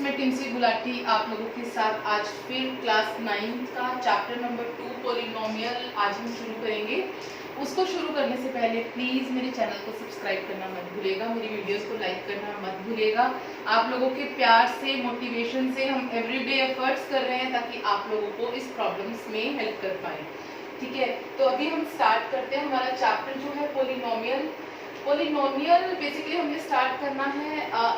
मैं टिम्सी गुलाटी आप लोगों के साथ आज फिर क्लास 9 का चैप्टर नंबर 2 पॉलिनोमियल आज हम शुरू करेंगे। उसको शुरू करने से पहले प्लीज़ मेरे चैनल को सब्सक्राइब करना मत भूलिएगा, मेरी वीडियोस को लाइक करना मत भूलिएगा। आप लोगों के प्यार से, मोटिवेशन से हम एवरीडे एफर्ट्स कर रहे हैं ताकि आप लोगों को इस प्रॉब्लम्स में हेल्प कर पाए। ठीक है, तो अभी हम स्टार्ट करते हैं हमारा चैप्टर जो है पॉलिनोमियल। पॉलिनोमियल बेसिकली हमने स्टार्ट करना है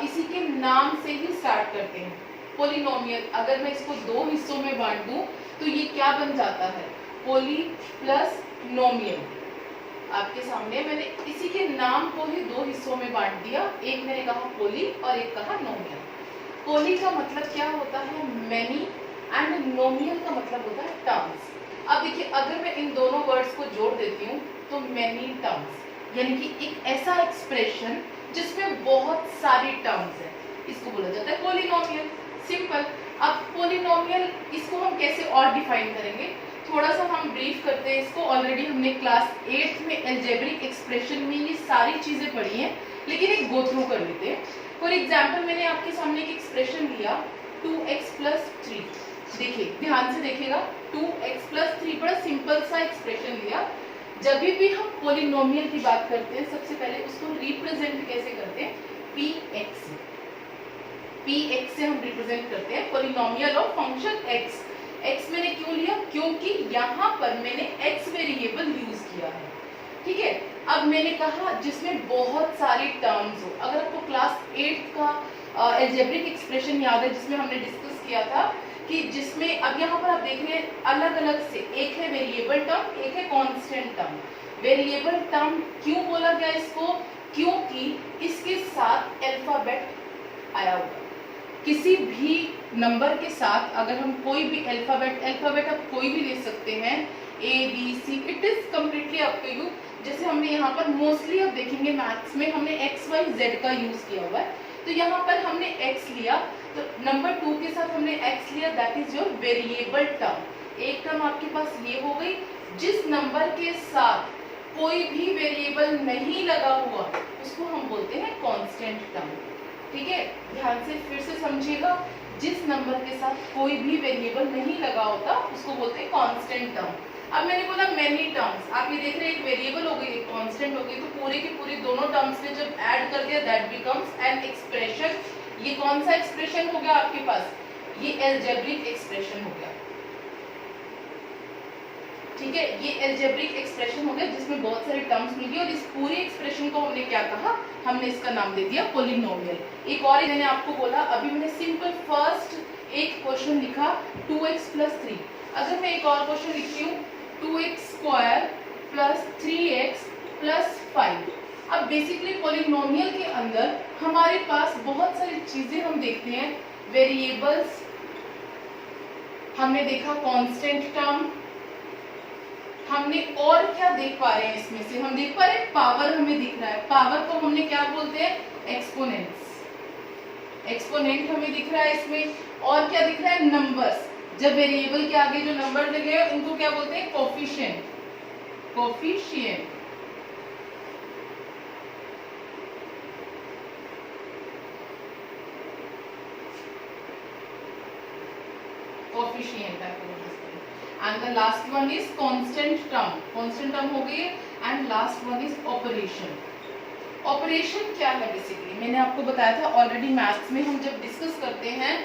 इसी के नाम से ही स्टार्ट करते हैं। पॉलिनोमियल अगर मैं इसको दो हिस्सों में बांट दूं तो ये क्या बन जाता है, पोली प्लस नोमियल। आपके सामने मैंने इसी के नाम को ही दो हिस्सों में बांट दिया, एक मैंने कहा पोली और एक कहा नोमियल। पोली का मतलब क्या होता है, मैनी, एंड नोमियल का मतलब होता है टर्म्स। अब देखिए, अगर मैं इन दोनों वर्ड्स को जोड़ देती हूँ तो मैनी टर्म्स, यानी कि एक ऐसा एक्सप्रेशन जिसमें बहुत सारी टर्म्स है, इसको बोला जाता है पॉलिनोमियल। सिंपल। अब पॉलिनोमियल इसको हम कैसे और डिफाइन करेंगे, थोड़ा सा हम ब्रीफ करते हैं इसको। ऑलरेडी हमने क्लास 8 में अलजेब्रिक एक्सप्रेशन में ये सारी चीजें पढ़ी हैं, लेकिन एक गो थ्रू कर लेते हैं। फॉर एग्जाम्पल, मैंने आपके सामने एक एक्सप्रेशन लिया 2x + 3। देखिए, ध्यान से देखिएगा, 2x + 3 बड़ा सिंपल सा एक्सप्रेशन लिया। जब भी हम पॉलिनोमियल की बात करते हैं सबसे पहले उसको रिप्रेजेंट कैसे करते हैं, px से हम रिप्रेजेंट करते हैं polynomial of function x। x मैंने क्यों लिया, क्योंकि यहाँ पर मैंने x वेरिएबल यूज किया है। ठीक है, अब मैंने कहा जिसमें बहुत सारी टर्म्स हो। अगर आपको क्लास 8 का अलजेब्रिक एक्सप्रेशन याद है जिसमें हमने डिस्कस किया था कि जिसमें अब यहाँ पर आप देख रहे हैं अलग अलग से, एक है वेरिएबल टर्म, एक है कांस्टेंट टर्म। वेरिएबल टर्म क्यों बोला गया इसको, क्योंकि इसके साथ अल्फाबेट आया होगा। किसी भी नंबर के साथ अगर हम कोई भी अल्फाबेट आप कोई भी ले सकते हैं, ABC, it is completely up to you. जैसे हमने यहाँ पर मोस्टली अब देखेंगे मैथ्स में हमने XYZ का यूज किया हुआ है, तो यहाँ पर हमने x लिया, तो नंबर 2 के साथ हमने x लिया, that is your variable term. एक टर्म आपके पास ये हो गई। जिस नंबर के साथ कोई भी वेरिएबल नहीं लगा हुआ उसको हम बोलते हैं कांस्टेंट टर्म। ठीक है, ध्यान से फिर से समझिएगा, जिस नंबर के साथ कोई भी वेरिएबल नहीं लगा होता उसको बोलते हैं कांस्टेंट टर्म। अब मैंने बोला मेनी टर्म्स, आप ये देख रहे हैं एक वेरिएबल हो गई, एक कांस्टेंट हो गई, तो पूरे के पूरे दोनों टर्म्स ने जब ऐड कर दिया दैट बिकम्स एन एक्सप्रेशन। ये कौन सा एक्सप्रेशन हो गया आपके पास, ये अलजेब्रिक एक्सप्रेशन हो गया। ठीक है, ये अलजेब्रिक एक्सप्रेशन हो गया जिसमें बहुत सारे टर्म्स मिल गए, और इस पूरी एक्सप्रेशन को हमने क्या कहा, हमने इसका नाम दे दिया पॉलिनोमियल। एक और मैंने आपको बोला, अभी मैंने सिंपल फर्स्ट एक क्वेश्चन लिखा 2x + 3। अगर मैं एक और क्वेश्चन लिखती हूँ 2x² + 3x + 5। अब बेसिकली पॉलिनोमियल के अंदर हमारे पास बहुत सारी चीजें हम देखते हैं, वेरिएबल्स हमने देखा, कांस्टेंट टर्म हमने, और क्या देख पा रहे हैं इसमें से, हम देख पा रहे हैं पावर हमें दिख रहा है। पावर को हमने क्या बोलते हैं, एक्सपोनेंट्स। एक्सपोनेंट हमें दिख रहा है इसमें, और क्या दिख रहा है, नंबर्स। जब वेरिएबल के आगे जो नंबर लगे हैं उनको क्या बोलते हैं, coefficient. Coefficient coefficient and the last one is constant term. Constant term हो गई, and last one is operation. Operation क्या है, बेसिकली मैंने आपको बताया था ऑलरेडी मैथ्स में हम जब डिस्कस करते हैं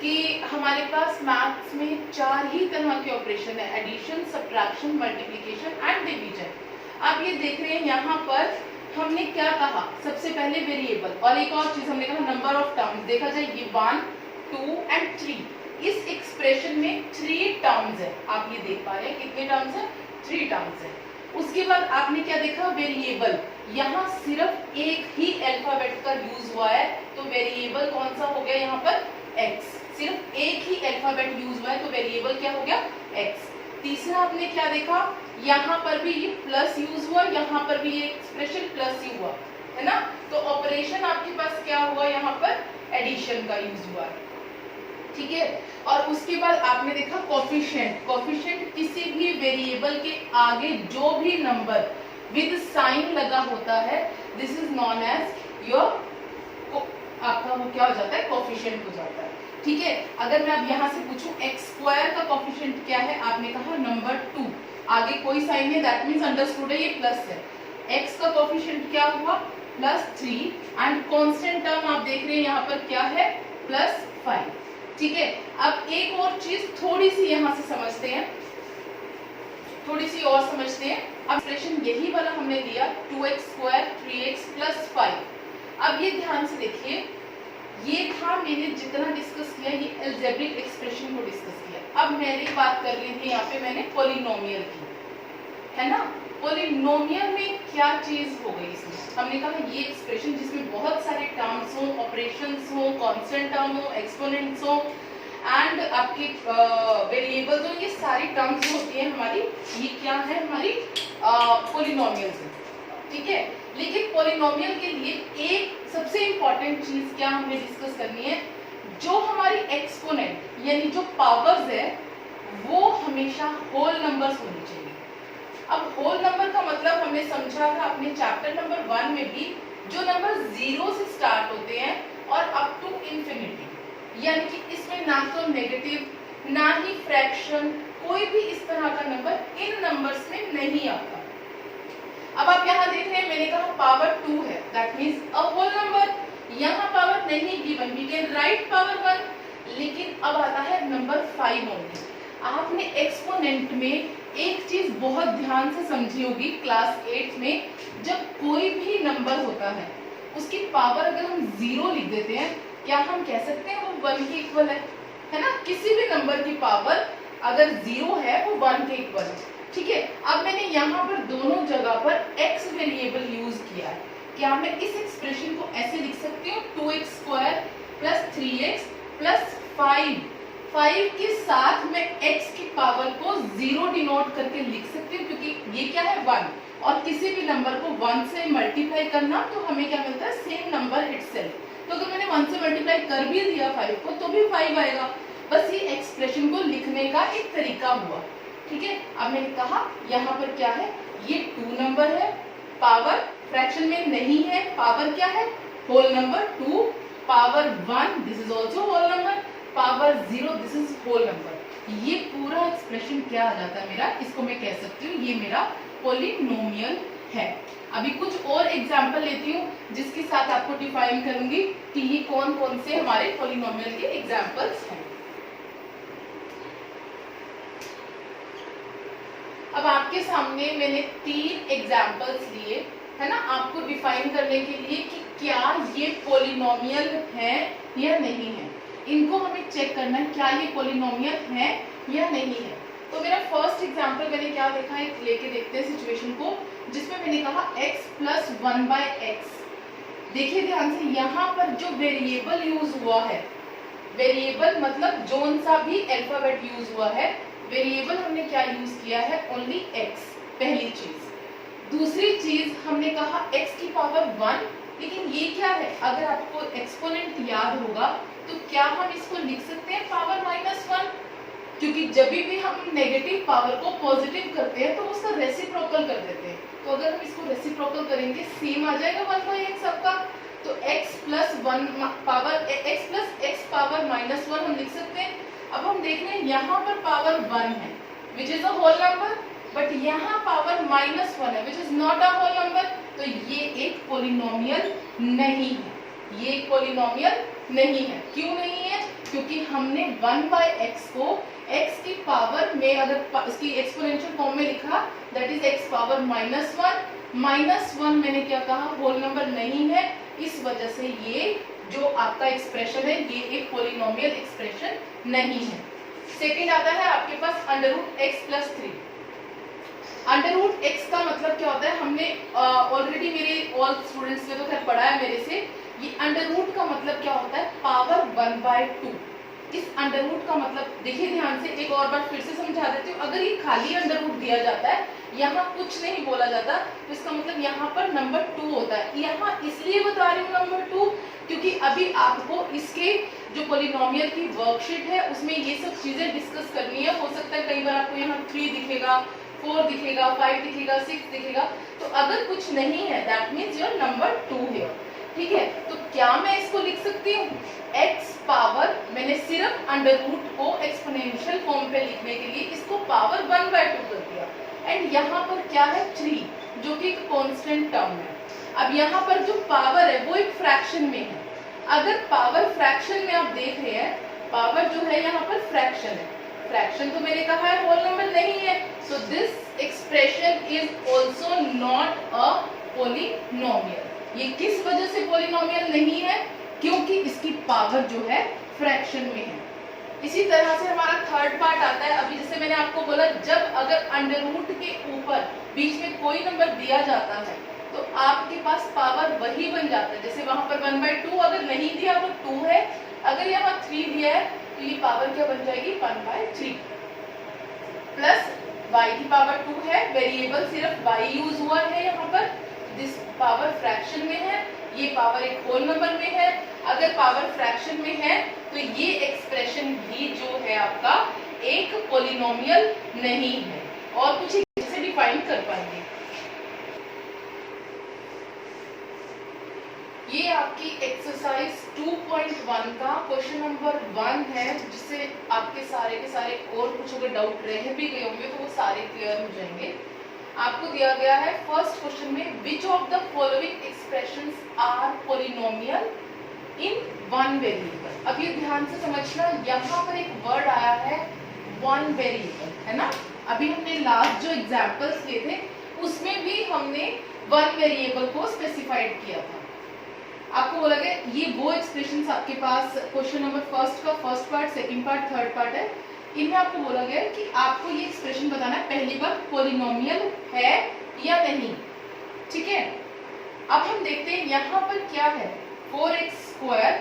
कि हमारे पास मैथ्स में 4 ही तरह के ऑपरेशन है, addition, subtraction, multiplication and division. आप ये देख रहे हैं यहाँ पर हमने क्या कहा, सबसे पहले वेरिएबल, और एक और चीज हमने कहा नंबर ऑफ टर्म्स। देखा जाए ये 1, 2 एंड 3, इस एक्सप्रेशन में 3 टर्म्स है। आप ये देख पा रहे हैं कितने टर्म्स है, 3 टर्म्स है। उसके बाद आपने क्या देखा, वेरिएबल, यहाँ सिर्फ एक ही अल्फाबेट का यूज हुआ है, तो वेरिएबल कौन सा हो गया यहाँ पर, x। सिर्फ एक ही अल्फाबेट यूज हुआ है तो वेरिएबल क्या हो गया, x। तीसरा आपने क्या देखा, यहाँ पर भी ये प्लस यूज हुआ, यहाँ पर भी ये एक्सप्रेशन प्लस ही हुआ है ना, तो ऑपरेशन आपके पास क्या हुआ, यहाँ पर एडिशन का यूज हुआ है। ठीक है, और उसके बाद आपने देखा कोफिशिएंट। कोफिशिएंट किसी भी वेरिएबल के आगे जो भी नंबर विद साइन लगा होता है, this is known as your, आपका वो क्या हो जाता है, कोफिशिएंट हो जाता है। ठीक है। अगर मैं अब यहाँ से पूछूं x स्क्वायर का कोफिशिएंट क्या है, आपने कहा नंबर 2, आगे कोई साइन है, दैट मीन्स अंडरस्टूड है ये प्लस है। x का कोफिशिएंट क्या हुआ +3 एंड कांस्टेंट टर्म आप देख रहे हैं यहाँ पर क्या है +5। ठीक है, अब एक और चीज थोड़ी सी यहाँ से समझते हैं, थोड़ी सी और समझते हैं। अब एक्सप्रेशन यही वाला हमने लिया 2x² 3x + 5। अब ये ध्यान से देखिए, ये था मैंने जितना डिस्कस किया ये अलजेब्रिक एक्सप्रेशन को डिस्कस किया। अब मैंने बात कर रही थी यहाँ पे मैंने पॉलिनोमियल की, है ना। पॉलिनोमियल में क्या चीज हो गई इसमें, हमने कहा ये एक्सप्रेशन जिसमें बहुत सारे टर्म्स हो, ऑपरेशंस हो, कांस्टेंट टर्म हो, एक्सपोनेंट्स हो एंड आपके वेरिएबल्स हो, ये सारी टर्म्स होती है हमारी, ये क्या है हमारी पॉलिनोमियल से। ठीक है, लेकिन पॉलिनोमियल के लिए एक सबसे इंपॉर्टेंट चीज क्या हमें डिस्कस करनी है, जो हमारी एक्सपोनेंट यानी जो पावर्स है वो हमेशा होल नंबर्स होनी चाहिए। अब होल नंबर का मतलब हमने समझा था अपने चैप्टर नंबर 1 में भी, जो नंबर 0 से स्टार्ट होते हैं और अप टू इंफिनिटी, यानी कि इसमें ना तो नेगेटिव ना ही फ्रैक्शन, कोई भी इस तरह का नंबर इन नंबर्स में नहीं आता। अब आप यहाँ देख रहे हैं मैंने कहा पावर 2 है, that means a whole number. यहाँ पावर नहीं given, we can write power 1, लेकिन अब आता है नंबर 5 ओनली। आपने एक्सपोनेंट में एक चीज बहुत ध्यान से समझी होगी क्लास 8 में, जब कोई भी नंबर होता है उसकी पावर अगर हम 0 लिख देते हैं, क्या हम कह सकते हैं वो 1 के इक्वल है ना। किसी भी नंबर की पावर अगर 0 है वो 1 के इक्वल है। ठीक है, अब मैंने यहाँ पर दोनों जगह पर x वेरिएबल यूज किया है। क्या मैं इस एक्सप्रेशन को ऐसे लिख सकती हूँ 2x² + 3x + 5 के साथ मैं x की पावर को 0 डिनोट करके लिख सकती हूँ, क्योंकि ये क्या है 1, और किसी भी नंबर को 1 से मल्टीप्लाई करना तो हमें क्या मिलता है सेम नंबर इटसेल्फ। तो अगर मैंने 1 से मल्टीप्लाई कर भी दिया 5 को तो भी 5 आएगा। बस ये एक्सप्रेशन को लिखने का एक तरीका हुआ। ठीक है, अब मैंने कहा यहाँ पर क्या है, ये 2 नंबर है, पावर फ्रैक्शन में नहीं है, पावर क्या है whole number 2, power 1 this is also whole number, power 0 this is whole number. ये पूरा एक्सप्रेशन क्या आ जाता है मेरा, इसको मैं कह सकती हूँ ये मेरा पॉलिनोमियल है। अभी कुछ और एग्जांपल लेती हूँ जिसके साथ आपको डिफाइन करूंगी कि ये कौन कौन से हमारे पॉलिनोमियल के एग्जांपल्स हैं। अब आपके सामने मैंने 3 एग्जांपल्स लिए है ना, आपको डिफाइन करने के लिए कि क्या ये पॉलिनोमियल है या नहीं है। इनको हमें चेक करना है क्या ये पॉलिनोमियल है या नहीं है। तो मेरा फर्स्ट एग्जांपल मैंने क्या देखा है, लेके देखते हैं सिचुएशन को, जिसमें मैंने कहा x + 1/x। देखिए ध्यान से, यहाँ पर जो वेरिएबल यूज हुआ है, वेरिएबल मतलब जोन सा भी अल्फाबेट यूज हुआ है, वेरिएबल हमने क्या यूज किया है ओनली x, पहली चीज। दूसरी चीज हमने कहा x की पावर 1, लेकिन ये क्या है, अगर आपको एक्सपोनेंट याद होगा तो क्या हम इसको लिख सकते हैं पावर -1, क्योंकि जब भी हम नेगेटिव पावर को पॉजिटिव करते हैं तो उसका रेसिप्रोकल कर देते हैं। तो अगर हम इसको रेसिप्रोकल करेंगे सेम आ जाएगा 1/x सबका, तो x + 1 power x + x power -1 हम लिख सकते हैं। अब हम देख रहे हैं यहाँ पर पावर 1 है which is a whole number, but यहाँ पावर -1 है which is not a whole number, तो ये एक पॉलिनोमियल नहीं है, ये एक पॉलिनोमियल नहीं है। क्यों नहीं है, क्योंकि हमने 1/x को x की पावर में अगर इसकी एक्सपोनेंशियल फॉर्म में लिखा, दैट इज x पावर -1 मैंने क्या कहा होल नंबर नहीं है, इस वजह से ये जो आपका एक्सप्रेशन है ये एक पॉलिनोमियल एक्सप्रेशन नहीं है। सेकंड आता है आपके पास √x + 3। √x का मतलब क्या होता है, हमने ऑलरेडी मेरे ऑल स्टूडेंट्स ने तो खैर पढ़ा है मेरे से, ये अंडर का मतलब क्या होता है पावर 1/2। इस अंडर का मतलब देखिए ध्यान से, एक और बार फिर से समझा देती हूँ। अगर ये खाली अंडर दिया जाता है, यहाँ कुछ नहीं बोला जाता, तो इसका मतलब यहाँ पर नंबर 2 होता है। यहाँ इसलिए बता रही हूँ नंबर 2, क्योंकि अभी आपको इसके जो पॉलिनोमियल की वर्कशीट है उसमें ये सब चीजें डिस्कस करनी है। हो सकता है कई बार आपको यहाँ 3 दिखेगा, 4 दिखेगा, 5 दिखेगा, 6 दिखेगा, तो अगर कुछ नहीं है दैट मीन्स योर नंबर 2 है। ठीक है, तो क्या मैं इसको लिख सकती हूँ x पावर, मैंने मैंने सिर्फ अंडर रूट को एक्सपोनेंशियल फॉर्म पे लिखने के लिए इसको पावर 1/2 कर दिया। एंड यहाँ पर क्या है 3, जो कि एक कांस्टेंट टर्म है। अब यहाँ पर जो पावर है वो एक फ्रैक्शन में है। अगर पावर फ्रैक्शन में आप देख रहे हैं, पावर जो है यहाँ पर फ्रैक्शन है, फ्रैक्शन तो मैंने कहा है होल नंबर नहीं है, so this expression is also not a polynomial. ये किस वजह से पॉलिनोमियल नहीं है? क्योंकि इसकी पावर जो है फ्रैक्शन में है। इसी तरह से हमारा थर्ड पार्ट आता है। अभी जैसे मैंने आपको बोला, जब अगर अंडर रूट के ऊपर बीच में कोई नंबर दिया जाता है तो आपके पास पावर वही बन जाता है। जैसे वहां पर 1/2 अगर नहीं दिया तो 2 है, अगर यहाँ 3 दिया है तो ये पावर क्या बन जाएगी 1/3 प्लस y की पावर 2 है। वेरिएबल सिर्फ y यूज हुआ है यहाँ पर, दिस पावर फ्रैक्शन में है, ये पावर एक होल नंबर में है। अगर पावर फ्रैक्शन में है तो ये एक्सप्रेशन भी जो है आपका एक पॉलिनोमियल नहीं है। और कुछ इसे डिफाइन कर पाएंगे। ये आपकी एक्सरसाइज 2.1 का क्वेश्चन नंबर 1 है, जिससे आपके सारे के सारे और कुछ अगर डाउट रह भी गए होंगे तो वो सारे क्लियर हो जाएंगे। आपको दिया गया है फर्स्ट क्वेश्चन में, which of the following expressions are polynomial in one variable. अब ये ध्यान से समझना, यहाँ पर एक वर्ड आया है वन वेरिएबल, है ना। अभी हमने लास्ट जो एग्जाम्पल्स लिए थे उसमें भी हमने वन वेरिएबल को स्पेसिफाइड किया था। आपको बोला गया ये वो एक्सप्रेशंस आपके पास क्वेश्चन नंबर फर्स्ट का first part, second part, third part है। इनमें आपको बोला गया है कि आपको ये एक्सप्रेशन बताना है पहली बार पॉलिनोमियल है या नहीं, ठीक है। अब हम देखते हैं यहाँ पर क्या है 4x²।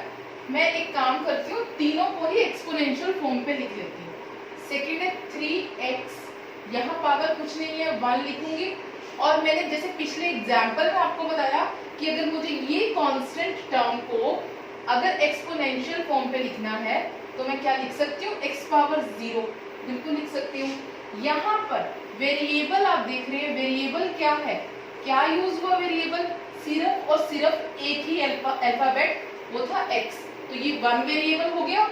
मैं एक काम करती हूँ, तीनों को ही एक्सपोनेंशियल फॉर्म पे लिख लेती हूँ। सेकेंड है 3x, यहाँ पावर कुछ नहीं है 1 लिखूंगी। और मैंने जैसे पिछले एग्जाम्पल में आपको बताया कि अगर मुझे ये कांस्टेंट टर्म को अगर एक्सपोनेंशियल फॉर्म पे लिखना है तो मैं क्या लिख सकती हूँ, x⁻0 बिल्कुल लिख सकती हूँ। यहाँ पर वेरिएबल आप देख रहे हैं, वेरिएबल क्या है, क्या यूज हुआ वेरिएबल, सिर्फ और सिर्फ एक ही अल्फाबेट, वो था x। तो ये वन वेरिएबल हो गया।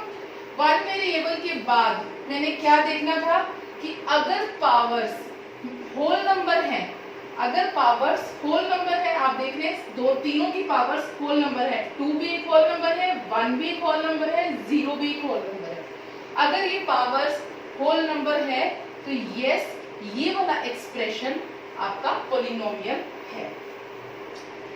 वन वेरिएबल के बाद मैंने क्या देखना था कि अगर पावर्स होल नंबर है, अगर पावर्स होल नंबर है, आप देख रहे हैं दो तीनों की पावर्स होल नंबर है, 2 भी एक होल नंबर है, 1 भी एक होल नंबर है, 0 भी एक होल नंबर है। अगर ये पावर्स होल नंबर है तो यस, ये वाला एक्सप्रेशन आपका पॉलिनोमियल है।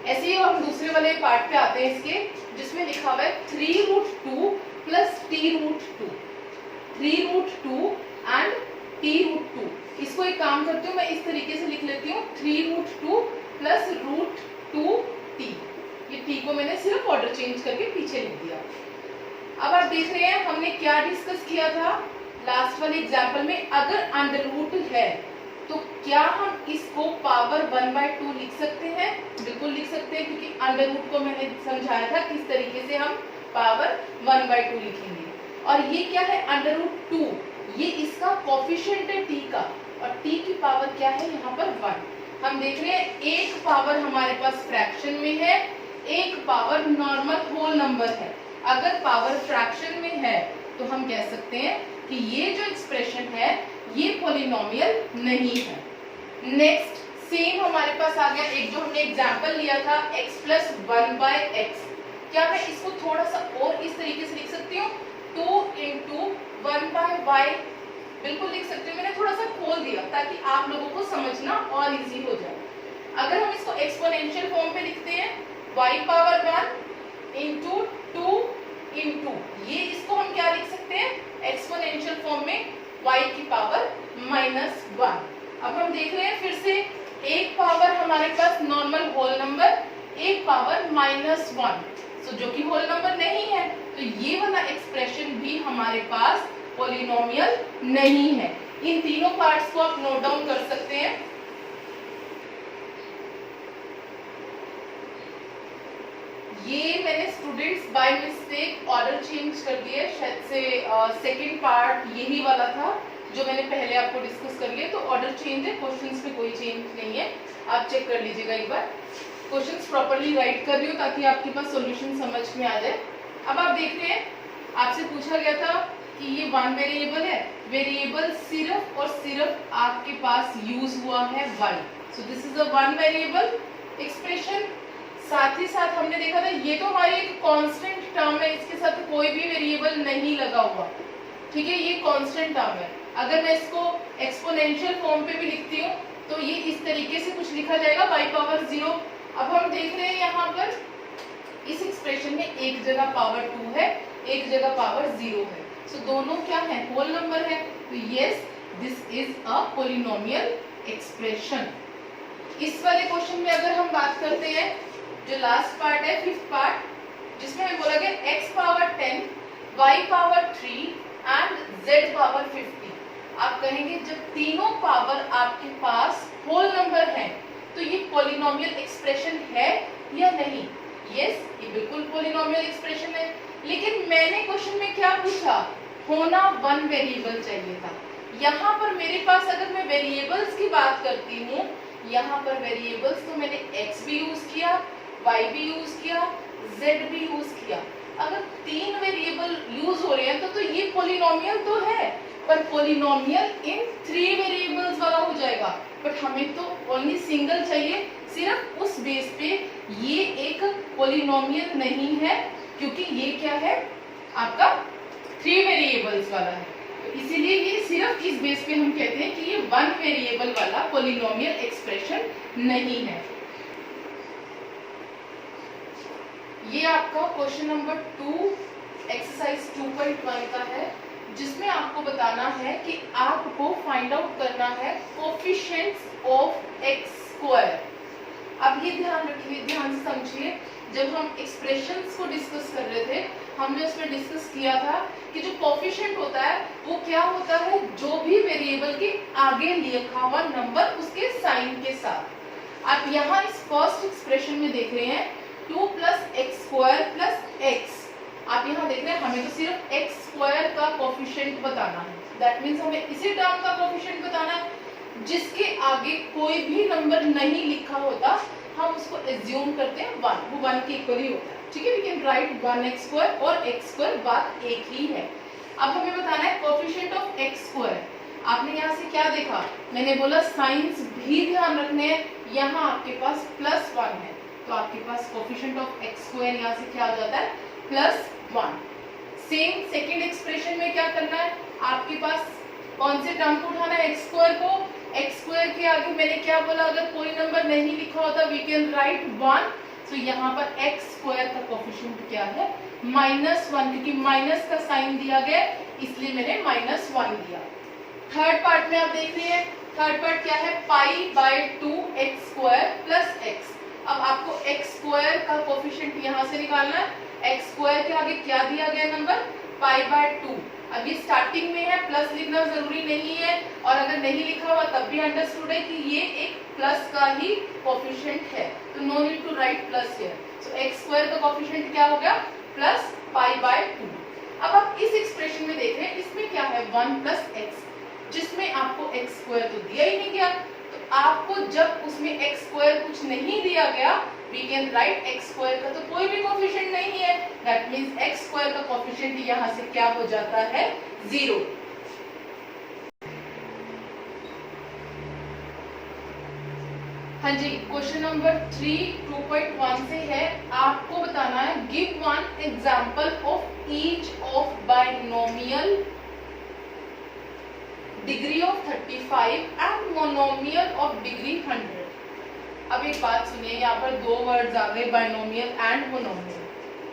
ऐसे ही हम दूसरे वाले पार्ट पे आते हैं इसके, जिसमें लिखा हुआ है 3√2 प्लस t√2, 3√2 एंड t√2। इसको एक काम करती हूँ, मैं इस तरीके से लिख लेती हूँ 3√2 प्लस √2t। ये t को मैंने सिर्फ ऑर्डर चेंज करके पीछे लिख दिया। अब आप देख रहे हैं हमने क्या डिस्कस किया था लास्ट वाले एग्जाम्पल में, अगर अंडर रूट है तो क्या हम इसको पावर 1/2 लिख सकते हैं? बिल्कुल लिख सकते हैं, क्योंकि अंडर रूट को मैंने समझाया था किस तरीके से हम पावर 1/2 लिखेंगे। और ये क्या है √2, ये इसका कोफिशिएंट है t का, और t की पावर क्या है यहाँ पर 1। हम देख रहे हैं एक पावर हमारे पास फ्रैक्शन में है, एक पावर नॉर्मल होल नंबर है। अगर पावर फ्रैक्शन में है तो हम कह सकते हैं कि ये जो एक्सप्रेशन है ये पॉलिनोमियल नहीं है। नेक्स्ट सेम हमारे पास आ गया एक जो हमने एग्जांपल लिया था x+1/x। क्या मैं इसको थोड़ा सा और इस तरीके से लिख सकती हूँ, 2 × 1/y बिल्कुल लिख सकती हूँ। मैंने थोड़ा सा खोल दिया ताकि आप लोगों को समझना और इजी हो जाए। अगर हम इसको एक्सपोनेंशियल फॉर्म पे लिखते हैं y⁻1 × 2 × ये, इसको हम क्या लिख सकते हैं एक्सपोनेंशियल फॉर्म में y की पावर -1। अब हम देख रहे हैं फिर से एक पावर हमारे पास नॉर्मल होल नंबर, एक पावर -1, सो जो कि होल नंबर नहीं है, तो ये वाला एक्सप्रेशन भी हमारे पास पॉलिनोमियल नहीं है। इन तीनों पार्ट्स को आप नोट डाउन कर सकते हैं। ये मैंने students by mistake order change कर दिए, शायद से सेकंड पार्ट यही वाला था जो मैंने पहले आपको डिस्कस कर लिया, तो ऑर्डर चेंज है, क्वेश्चंस में कोई चेंज नहीं है, आप चेक कर लीजिएगा एक बार। क्वेश्चंस प्रॉपर्ली राइट कर रही हूँ ताकि आपके पास सॉल्यूशन समझ में आ जाए। अब आप देख रहे हैं आपसे पूछा गया था कि ये वन वेरिएबल है, वेरिएबल सिर्फ और सिर्फ आपके पास यूज हुआ है y, so this is a one variable expression. साथ ही साथ हमने देखा था ये तो हमारी एक कांस्टेंट टर्म है, इसके साथ कोई भी वेरिएबल नहीं लगा हुआ, ठीक है, ये कांस्टेंट टर्म है। अगर मैं इसको एक्सपोनेंशियल फॉर्म पे भी लिखती हूँ तो ये इस तरीके से कुछ लिखा जाएगा y पावर 0। अब हम देख रहे हैं यहाँ पर इस एक्सप्रेशन में एक जगह पावर 2 है, एक जगह पावर 0 है, सो दोनों क्या है, होल नंबर है, तो yes this is a polynomial expression. इस वाले क्वेश्चन में अगर हम बात करते हैं, जो लास्ट पार्ट है, फिफ्थ पार्ट, जिसमें हमें बोला गया x power 10, y power 3 and z power 50। आप कहेंगे जब तीनों पावर आपके पास होल नंबर है तो ये पॉलिनोमियल एक्सप्रेशन है या नहीं? यस, ये बिल्कुल पॉलिनोमियल एक्सप्रेशन है, लेकिन मैंने क्वेश्चन में क्या पूछा, होना वन वेरिएबल चाहिए था। यहाँ पर मेरे पास अगर मैं वेरिएबल्स की बात करती हूँ, यहाँ पर वेरिएबल्स तो मैंने x भी यूज किया, y भी यूज किया, z भी यूज किया। अगर तीन वेरिएबल यूज हो रहे हैं तो ये पॉलिनोमियल तो है, पर पॉलिनोमियल इन 3 वेरिएबल्स वाला हो जाएगा, बट हमें तो ओनली सिंगल चाहिए। सिर्फ उस बेस पे ये एक पॉलिनोमियल नहीं है, क्योंकि ये क्या है, आपका 3 वेरिएबल्स वाला है, तो इसीलिए ये सिर्फ इस बेस पे हम कहते हैं कि ये वन वेरिएबल वाला पॉलिनोमियल एक्सप्रेशन नहीं है। ये आपका क्वेश्चन नंबर 2 एक्सरसाइज 2.1 का है, जिसमें आपको बताना है कि आपको फाइंड आउट करना है कोफिशिएंट्स ऑफ एक्स स्क्वायर। अब ये ध्यान रखिए, ध्यान से समझिए, जब हम एक्सप्रेशंस को डिस्कस कर रहे थे, हमने उसमें डिस्कस किया था कि जो कोफिशिएंट होता है वो क्या होता है, जो भी वेरिएबल के आगे लिखा हुआ नंबर उसके साइन के साथ। आप यहाँ इस फर्स्ट एक्सप्रेशन में देख रहे हैं 2 + x² + x। आप यहाँ देख रहे हैं हमें तो सिर्फ x² का कोफिशिएंट बताना है, दैट मीन्स हमें इसी टर्म का कोफिशिएंट बताना है, जिसके आगे कोई भी नंबर नहीं लिखा होता, हम उसको एज्यूम करते हैं 1, वो 1 के इक्वल ही होता है, ठीक है। वी कैन राइट 1x² और x², बात एक ही है। अब हमें बताना है कोफिशिएंट ऑफ x²। आपने यहाँ से क्या देखा, मैंने बोला साइंस भी ध्यान रखने हैं, यहाँ आपके पास +1 है, तो आपके पास कोफिशिएंट ऑफ x² यहाँ से क्या हो जाता है, +1। सेम सेकेंड एक्सप्रेशन में क्या करना है, आपके पास कौन से टर्म को उठाना है, x² को। x² के आगे मैंने क्या बोला, अगर कोई नंबर नहीं लिखा होता वी कैन राइट 1, तो यहाँ पर x² का कोफिशिएंट क्या है, -1, क्योंकि माइनस का साइन दिया गया इसलिए मैंने -1 दिया। थर्ड पार्ट में आप देख रहे हैं, थर्ड पार्ट क्या है, π/2 x² + x। अब आपको x² का कोफिशिएंट यहाँ से निकालना है, x² के आगे क्या दिया गया नंबर, π/2। अब ये स्टार्टिंग में है, प्लस लिखना जरूरी नहीं है, और अगर नहीं लिखा हुआ तब भी अंडरस्टूड है कि ये एक प्लस का ही कोफिशिएंट है, तो no need to write plus here. So x² का कोफिशिएंट क्या हो गया, +π/2। अब आप इस एक्सप्रेशन में देख रहे हैं, इसमें क्या है 1 + x, जिसमें आपको x² तो दिया ही नहीं गया, तो आपको जब उसमें x² कुछ नहीं दिया गया, वी कैन राइट x² का तो कोई भी कोफिशिएंट नहीं है, दैट मीन्स x² का कोफिशिएंट यहाँ से क्या हो जाता है, 0। हाँ जी, क्वेश्चन नंबर 3 2.1 से है, आपको बताना है give one example of each of binomial degree of 35 and monomial of degree 100। अब एक बात सुनिए, यहाँ पर 2 वर्ड्स आ गए, बाइनोमियल एंड मोनोमियल।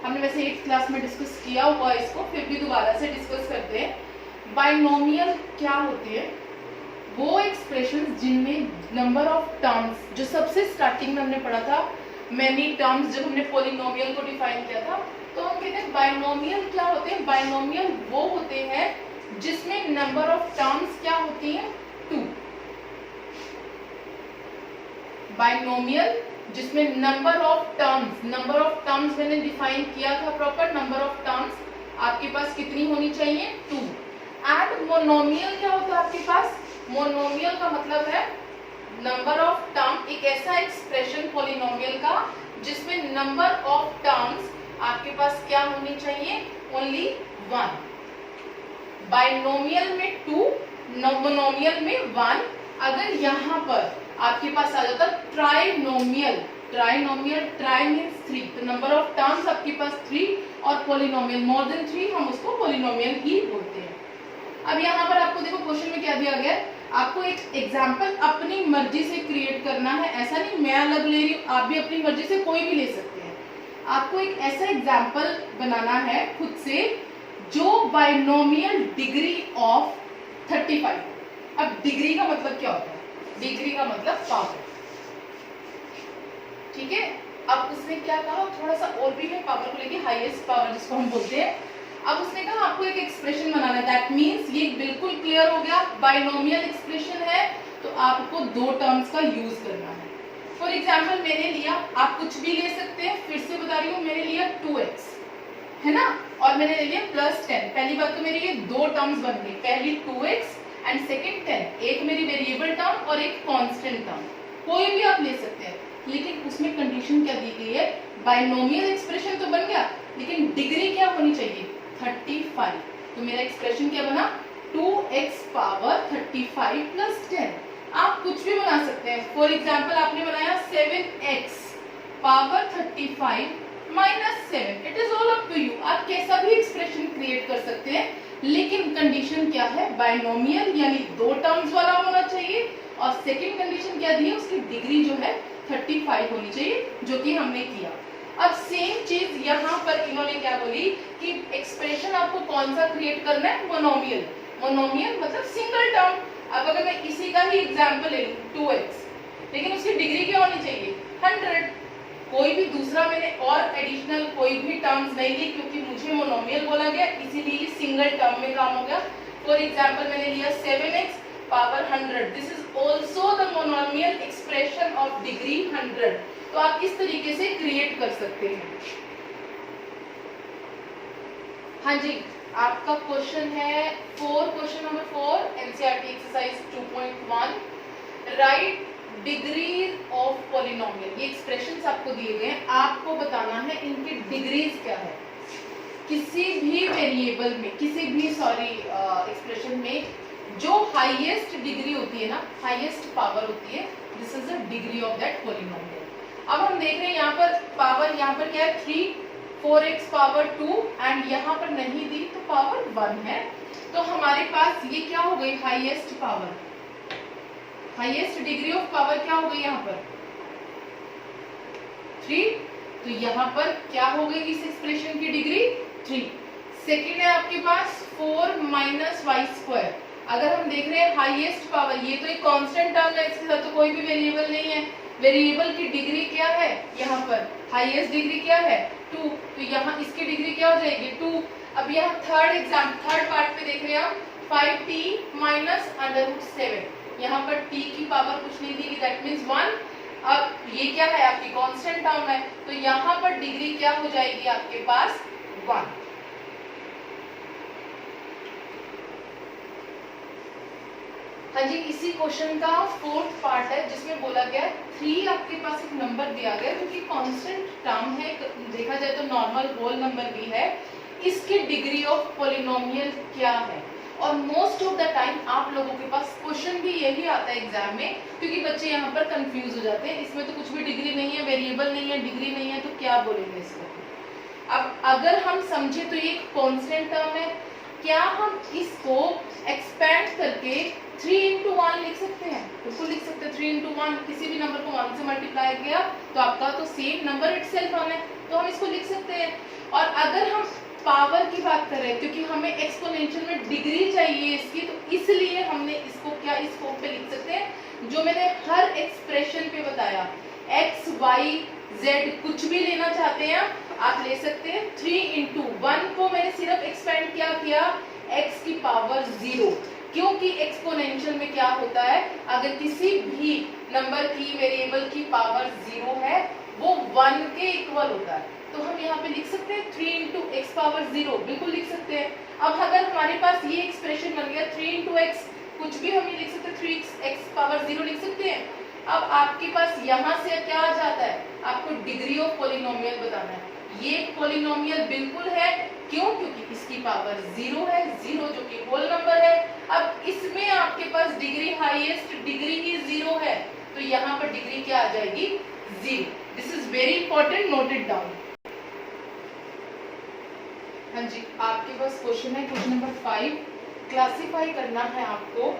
हमने वैसे 8th क्लास में डिस्कस किया हुआ इसको, फिर भी दोबारा से डिस्कस करते हैं। बाइनोमियल क्या होते हैं, वो एक्सप्रेशंस जिनमें नंबर ऑफ टर्म्स, जो सबसे स्टार्टिंग में हमने पढ़ा था मेनी टर्म्स, जब हमने पॉलिनोमियल को डिफाइन किया था, तो हम कहते हैं बाइनोमियल क्या होते हैं, बाइनोमियल वो होते हैं जिसमें नंबर ऑफ टर्म्स क्या होती हैं, 2। बाइनोमियल जिसमें नंबर ऑफ टर्म्स मैंने डिफाइन किया था प्रॉपर, नंबर ऑफ टर्म्स आपके पास कितनी होनी चाहिए, 2। एंड मोनोमियल क्या होता है आपके पास, मोनोमियल का मतलब है नंबर ऑफ टर्म, एक ऐसा एक्सप्रेशन पॉलिनोमियल का जिसमें नंबर ऑफ टर्म्स आपके पास क्या होनी चाहिए, ओनली 1, बाइनोमियल में 2, मोनोमियल में 1। अगर यहाँ पर आपके पास आ जाता ट्राइनोमियल, ट्राइनोमियल, ट्राई मीन्स 3, तो नंबर ऑफ टर्म्स आपके पास 3, और पॉलिनोमियल मोर देन 3, हम उसको पॉलिनोमियल ही बोलते हैं। अब यहाँ पर आपको देखो क्वेश्चन में क्या दिया गया है, आपको एक एग्जाम्पल अपनी मर्जी से क्रिएट करना है। ऐसा नहीं मैं अलग ले रही हूँ, आप भी अपनी मर्जी से कोई भी ले सकते हैं। आपको एक ऐसा एग्जाम्पल बनाना है खुद से जो बाइनोमियल डिग्री ऑफ 35। अब डिग्री का मतलब क्या होता है? डिग्री का मतलब पावर, ठीक है। अब उसने क्या कहा, थोड़ा सा और भी है पावर को लेके, हाईएस्ट पावर जिसको हम बोलते हैं। अब उसने कहा आपको एक एक्सप्रेशन बनाना है, दैट मींस ये बिल्कुल क्लियर हो गया, बाइनोमियल एक्सप्रेशन है तो आपको 2 टर्म्स का यूज करना है। फॉर एग्जाम्पल मैंने लिया, आप कुछ भी ले सकते हैं, फिर से बता रही हूँ, मैंने लिया 2x, है ना, और मैंने ले लिया +10। पहली बात तो मेरी ये 2 टर्म्स बन गई, पहली 2x एंड सेकेंड 10। एक मेरी वेरिएबल टर्म और एक कांस्टेंट टर्म, कोई भी आप ले सकते हैं, लेकिन उसमें कंडीशन क्या दी गई है, बाइनोमियल एक्सप्रेशन तो बन गया, लेकिन डिग्री क्या होनी चाहिए, 35। तो मेरा एक्सप्रेशन क्या बना, 2x पावर 35 + 10। आप कुछ भी बना सकते हैं। फॉर एग्जाम्पल आपने बनाया 7x power 35 - 7, it is all up to you, आप कैसा भी एक्सप्रेशन क्रिएट कर सकते हैं, लेकिन कंडीशन क्या है, बाइनोमियल यानी 2 टर्म्स वाला होना चाहिए, और सेकंड कंडीशन क्या दी है, उसकी डिग्री जो है 35 होनी चाहिए, जो कि हमने किया। अब सेम चीज यहाँ पर इन्होंने क्या बोली कि एक्सप्रेशन आपको कौन सा क्रिएट करना है, मोनोमियल। मोनोमियल मतलब सिंगल टर्म। अब अगर मैं इसी का ही एग्जांपल ले लूं 2x, लेकिन उसकी डिग्री क्या होनी चाहिए, 100। कोई भी दूसरा मैंने और एडिशनल कोई भी टर्म्स नहीं ली, क्योंकि मुझे मोनोमियल बोला गया, इसीलिए सिंगल टर्म में काम हो गया। फॉर एग्जाम्पल मैंने लिया 7x power 100, this is also the monomial expression of degree 100। तो आप इस तरीके से क्रिएट कर सकते हैं। हाँ जी, आपका क्वेश्चन है question number 4 NCERT exercise 2.1, right degrees of polynomial. ये एक्सप्रेशंस आपको दिए गए हैं, आपको बताना है इनकी डिग्रीज क्या है। किसी भी वेरिएबल में, किसी भी एक्सप्रेशन में जो हाईएस्ट डिग्री होती है ना, हाईएस्ट पावर होती है, this is the degree of that polynomial. अब हम देख रहे हैं यहाँ पर पावर, यहाँ पर क्या है 3, 4x पावर 2, एंड यहाँ पर नहीं दी तो पावर 1 है। तो हमारे पास ये क्या हो गई, highest power, highest degree of power क्या हो गई यहाँ पर 3। तो यहाँ पर क्या हो गई इस एक्सप्रेशन की डिग्री 3। सेकेंड है आपके पास 4 - y²। अगर हम देख रहे हैं हाईएस्ट पावर, ये तो एक कांस्टेंट टर्म है, इसके साथ तो कोई भी वेरिएबल नहीं है। वेरिएबल की डिग्री क्या है, यहाँ पर हाईएस्ट डिग्री क्या है 2, तो यहाँ इसकी डिग्री क्या हो जाएगी 2। अब यहाँ थर्ड पार्ट पे देख रहे हैं हम 5t - √7, यहाँ पर t की पावर कुछ नहीं दी, दैट मीन्स 1। अब ये क्या है, आपकी कांस्टेंट टर्म है, तो यहाँ पर डिग्री क्या हो जाएगी आपके पास 1। हाँ जी, इसी क्वेश्चन का 4th पार्ट है, जिसमें बोला गया 3 आपके पास एक नंबर दिया गया जो कि कांस्टेंट टर्म है, देखा जाए तो नॉर्मल होल नंबर भी है। इसकी डिग्री ऑफ पॉलिनोमियल क्या है, और मोस्ट ऑफ द टाइम आप लोगों के पास क्वेश्चन भी यही आता है एग्जाम में, क्योंकि बच्चे यहाँ पर कंफ्यूज हो जाते हैं, इसमें तो कुछ भी डिग्री नहीं है, वेरिएबल नहीं है, डिग्री नहीं है, तो क्या बोलेंगे इसको। अब अगर हम समझे तो ये एक कांस्टेंट टर्म है, क्या हम इसको एक्सपेंड करके 3 × 1 लिख सकते हैं, बिल्कुल लिख सकते हैं। 3 × 1, किसी भी नंबर को 1 से मल्टीप्लाई किया तो आपका तो सेम नंबर इटसेल्फ आना है, तो हम इसको लिख सकते हैं। और अगर हम पावर की बात कर रहे हैं, क्योंकि हमें एक्सपोनेंशियल में डिग्री चाहिए इसकी, तो इसलिए हमने इसको क्या इस फॉर्म पे लिख सकते हैं जो मैंने हर एक्सप्रेशन पे बताया। x, y, z कुछ भी लेना चाहते हैं आप ले सकते हैं। 3 × 1 को मैंने सिर्फ एक्सपेंड किया x की पावर 0, क्योंकि एक्सपोनेंशियल में क्या होता है, अगर किसी भी नंबर की वेरिएबल की पावर 0 है वो 1 के इक्वल होता है, तो हम यहाँ पे लिख सकते हैं 3 × x पावर 0, बिल्कुल लिख सकते हैं। अब अगर हमारे पास ये एक्सप्रेशन बन गया 3 × x, कुछ भी हम ये लिख सकते हैं, 3x पावर 0 लिख सकते हैं। अब आपके पास यहाँ से क्या आ जाता है, आपको डिग्री ऑफ पॉलिनोमियल बताना है। ये पॉलिनोमियल बिल्कुल है, क्यों? क्योंकि इसकी पावर 0 है, 0 जो कि होल नंबर है। अब इसमें आपके पास डिग्री, हाईएस्ट डिग्री ही 0 है, तो यहाँ पर डिग्री क्या आ जाएगी? 0। This is very important, note it down. हाँ जी, आपके पास क्वेश्चन है, क्वेश्चन नंबर 5। क्लासिफाई करना है आपको,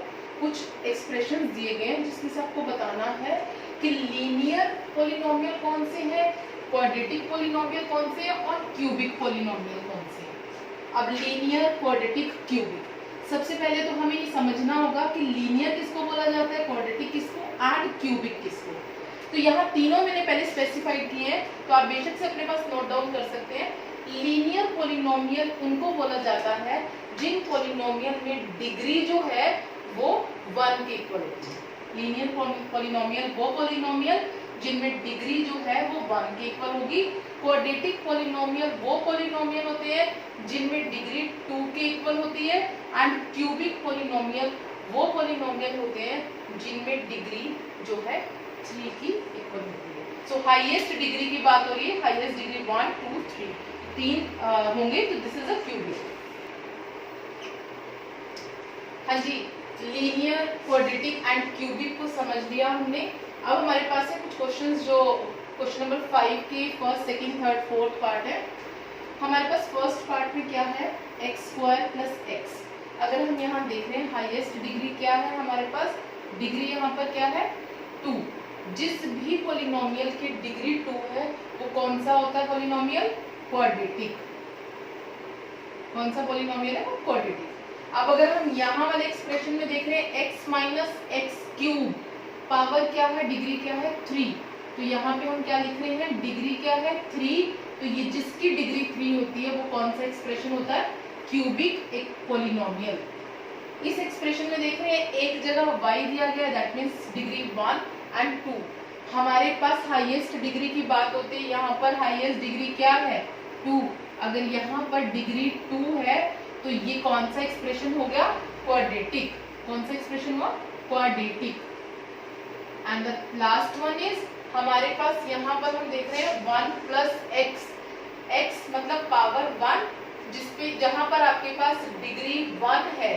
कुछ एक्सप्रेशन दिए गए हैं जिसमें से आपको बताना है कि लीनियर पॉलिनोमियल कौन से हैं, क्वाड्रेटिक पॉलिनोमियल कौन से हैं और क्यूबिक पॉलिनोमियल कौन से हैं। अब लीनियर, क्वाड्रेटिक, क्यूबिक, सबसे पहले तो हमें ये समझना होगा कि लीनियर किसको बोला जाता है, क्वाड्रेटिक किसको एंड क्यूबिक किसको। तो यहाँ तीनों मैंने पहले स्पेसिफाइड किए हैं, तो आप बेशक से अपने पास नोट डाउन कर सकते हैं। लीनियर पॉलिनोमियल उनको बोला जाता है जिन पॉलिनोमियल में डिग्री जो है वो 1 के इक्वल होती है। लीनियर पॉलिनोमियल वो पॉलिनोमियल जिनमें डिग्री जो है वो 1 के इक्वल होगी। क्वाड्रेटिक पॉलिनोमियल वो पॉलिनोमियल होते हैं जिनमें डिग्री 2 के इक्वल होती है। एंड क्यूबिक पॉलिनोमियल वो पॉलिनोमियल होते हैं जिनमें डिग्री जो है 3 की इक्वल होती है। सो हाईएस्ट डिग्री की बात हो रही है, हाईएस्ट डिग्री 1, 2, 3, 3 होंगे, तो दिस इज अ क्यूबिक। हाँ जी, लीनियर, क्वाड्रेटिक एंड क्यूबिक को समझ लिया हमने। अब हमारे पास है कुछ क्वेश्चंस जो क्वेश्चन नंबर 5 के first, second, third, fourth part है। हमारे पास फर्स्ट पार्ट में क्या है, x² + x। अगर हम यहाँ देख रहे हैं हाईएस्ट डिग्री क्या है हमारे पास, डिग्री यहाँ पर क्या है 2। जिस भी पॉलिनोमियल की डिग्री 2 है वो कौन सा होता है पॉलिनोमियल, क्वाड्रेटिक। कौन सा पॉलिनोमियल है वो क्वाड्रेटिक। अब अगर हम यहाँ वाले एक्सप्रेशन में देख रहे हैं x - x³ पावर क्या है, डिग्री क्या है 3, तो यहाँ पे हम क्या लिख रहे हैं, डिग्री क्या है 3, तो ये जिसकी डिग्री 3 होती है वो कौन सा एक्सप्रेशन होता है, क्यूबिक एक पॉलिनोमियल। इस एक्सप्रेशन में देख रहे हैं एक जगह y दिया गया, दैट मीन्स डिग्री 1 एंड 2। हमारे पास हाईएस्ट डिग्री की बात होती है, यहाँ पर हाईएस्ट डिग्री क्या है 2। अगर यहाँ पर डिग्री 2 है तो ये कौन सा एक्सप्रेशन हो गया, क्वाड्रेटिक। कौन सा एक्सप्रेशन हुआ, quadratic. And the last one is, हमारे पास यहाँ पर हम देख रहे हैं 1 + x, x मतलब पावर 1, जिसपे जहां पर आपके पास डिग्री 1 है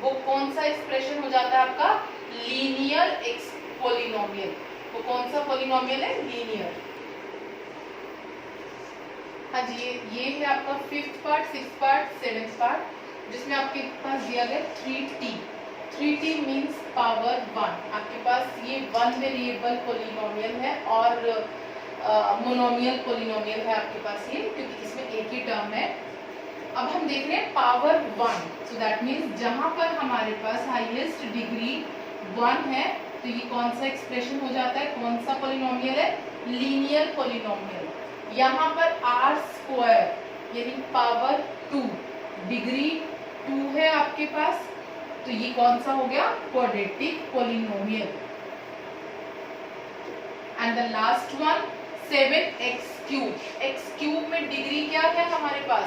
वो कौन सा एक्सप्रेशन हो जाता है आपका, लीनियर एक्स पॉलिनोमियल। वो कौन सा पॉलिनोमियल है, लीनियर। हाँ जी, ये है आपका 5th part, 6th part, 7th part, जिसमें आपके पास दिया गया 3t। 3t means power 1। आपके पास ये 1 वेरिएबल पॉलिनोमियल है और मोनोमियल पॉलिनोमियल है आपके पास ये, क्योंकि इसमें एक ही टर्म है। अब हम देख रहे हैं पावर 1, सो दैट मीन्स जहां पर हमारे पास हाईएस्ट डिग्री 1 है तो ये कौन सा एक्सप्रेशन हो जाता है, कौन सा पॉलिनोमियल है, लीनियर पॉलिनोमियल। यहाँ पर r² यानी पावर 2, डिग्री 2 है आपके पास, तो ये कौन सा हो गया, quadratic polynomial. And the last one 7x³ x³ में डिग्री क्या है हमारे पास,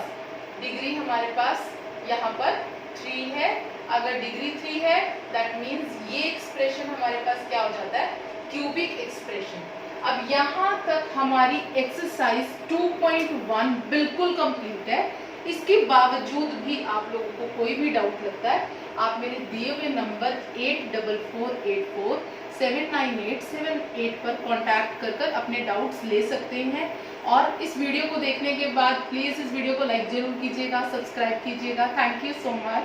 डिग्री हमारे पास यहाँ पर 3 है। अगर डिग्री 3 है दैट मीन्स ये एक्सप्रेशन हमारे पास क्या हो जाता है, क्यूबिक एक्सप्रेशन। अब यहाँ तक हमारी एक्सरसाइज 2.1 बिल्कुल कंप्लीट है। इसके बावजूद भी आप लोगों को कोई भी डाउट लगता है, आप मेरे दिए हुए नंबर 8448479878 पर कांटेक्ट कर अपने डाउट्स ले सकते हैं। और इस वीडियो को देखने के बाद प्लीज़ इस वीडियो को लाइक जरूर कीजिएगा, सब्सक्राइब कीजिएगा। Thank you so much.